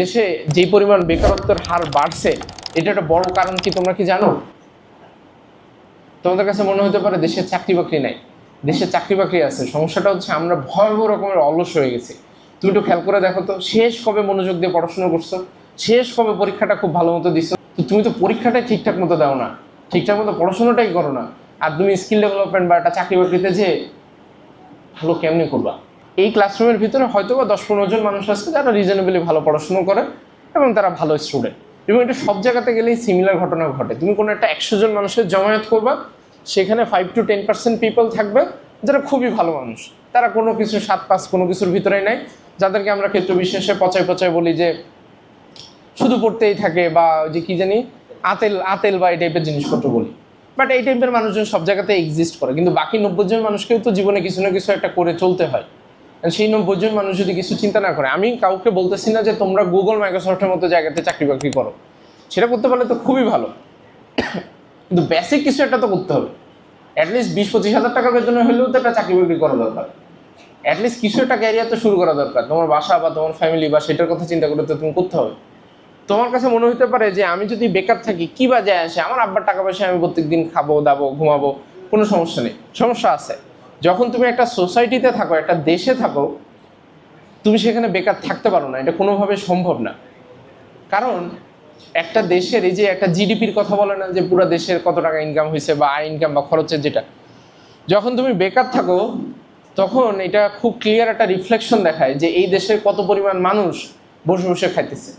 দেশে যে পরিমাণ বেকারত্বের হার বাড়ছে এটা একটা বড় কারণ কি তোমরা কি জানো? তোমাদের কাছে মনে হতে পারে দেশের চাকরি বাকরি নাই, দেশের চাকরি বাকরি আছে। সমস্যাটা হচ্ছে আমরা ভয়াবহ রকমের অলস হয়ে গেছি। তুমি একটু খেয়াল করে দেখো তো, শেষ কবে মনোযোগ দিয়ে পড়াশোনা করছো? শেষ কবে পরীক্ষাটা খুব ভালো মতো দিছো? তো তুমি তো পরীক্ষাটাই ঠিকঠাক মতো দাও না, ঠিকঠাক মতো পড়াশোনাটাই করো না, আর তুমি স্কিল ডেভেলপমেন্ট বা একটা চাকরি বাকরিতে যে ভালো কেমনি করবা? এই ক্লাসরুমের ভিতরে হয়তো বা 10-15 জন মানুষ আছে যারা রিজনেবলি ভালো পড়াশুনো করে এবং তারা ভালো স্টুডেন্ট, এবং এটা সব জায়গাতে গেলেই সিমিলার ঘটনা ঘটে। তুমি কোনো একটা 100 জন মানুষের জমায়েত করবা, সেখানে 5-10% পিপল থাকবে যারা খুবই ভালো মানুষ, তারা কোনো কিছু 7-5 কোনো কিছুর ভিতরেই নাই, যাদেরকে আমরা ক্ষেত্র বিশেষে পচায় পচায় বলি যে শুধু পড়তেই থাকে, বা যে কি জানি আতেল আতেল বা এই টাইপের জিনিসপত্র বলি। বাট এই টাইপের মানুষজন সব জায়গাতে এক্সিস্ট করে, কিন্তু বাকি 90 জন মানুষকেও তো জীবনে কিছু না কিছু একটা করে চলতে হয়। সেই 90 জন মানুষ যদি কিছু চিন্তা না করে, আমি কাউকে বলতেছি না যে তোমরা গুগল মাইক্রোসফটের মতো জায়গাতে চাকরি বাকরি করো, সেটা করতে পারলে তো খুবই ভালো, কিন্তু বেসিক কিছু একটা তো করতে হবে। অ্যাটলিস্ট 20-25 হাজার টাকার বেতনে হলেও তো একটা চাকরি বাকরি করা দরকার, অ্যাটলিস্ট কিছু একটা ক্যারিয়ার তো শুরু করা দরকার। তোমার বাসা বা তোমার ফ্যামিলি বা সেটার কথা চিন্তা করে তো তুমি করতে হবে। তোমার কাছে মনে হতে পারে যে আমি যদি বেকার থাকি কি বা যায় আসে, আমার আব্বার টাকা পয়সা আমি প্রত্যেকদিন খাবো দাবো ঘুমাবো, কোনো সমস্যা নেই। সমস্যা আছে যখন তুমি একটা সোসাইটিতে থাকো, একটা দেশে থাকো, তুমি সেখানে বেকার থাকতে পারো না, এটা কোনোভাবে সম্ভব না। কারণ একটা দেশের এই যে একটা জিডিপির কথা বলে না, যে পুরো দেশের কত টাকা ইনকাম হয়েছে বা আয় ইনকাম বা খরচের, যেটা যখন তুমি বেকার থাকো তখন এটা খুব ক্লিয়ার একটা রিফ্লেকশন দেখায় যে এই দেশের কত পরিমাণ মানুষ বসে বসে খাইতেছে।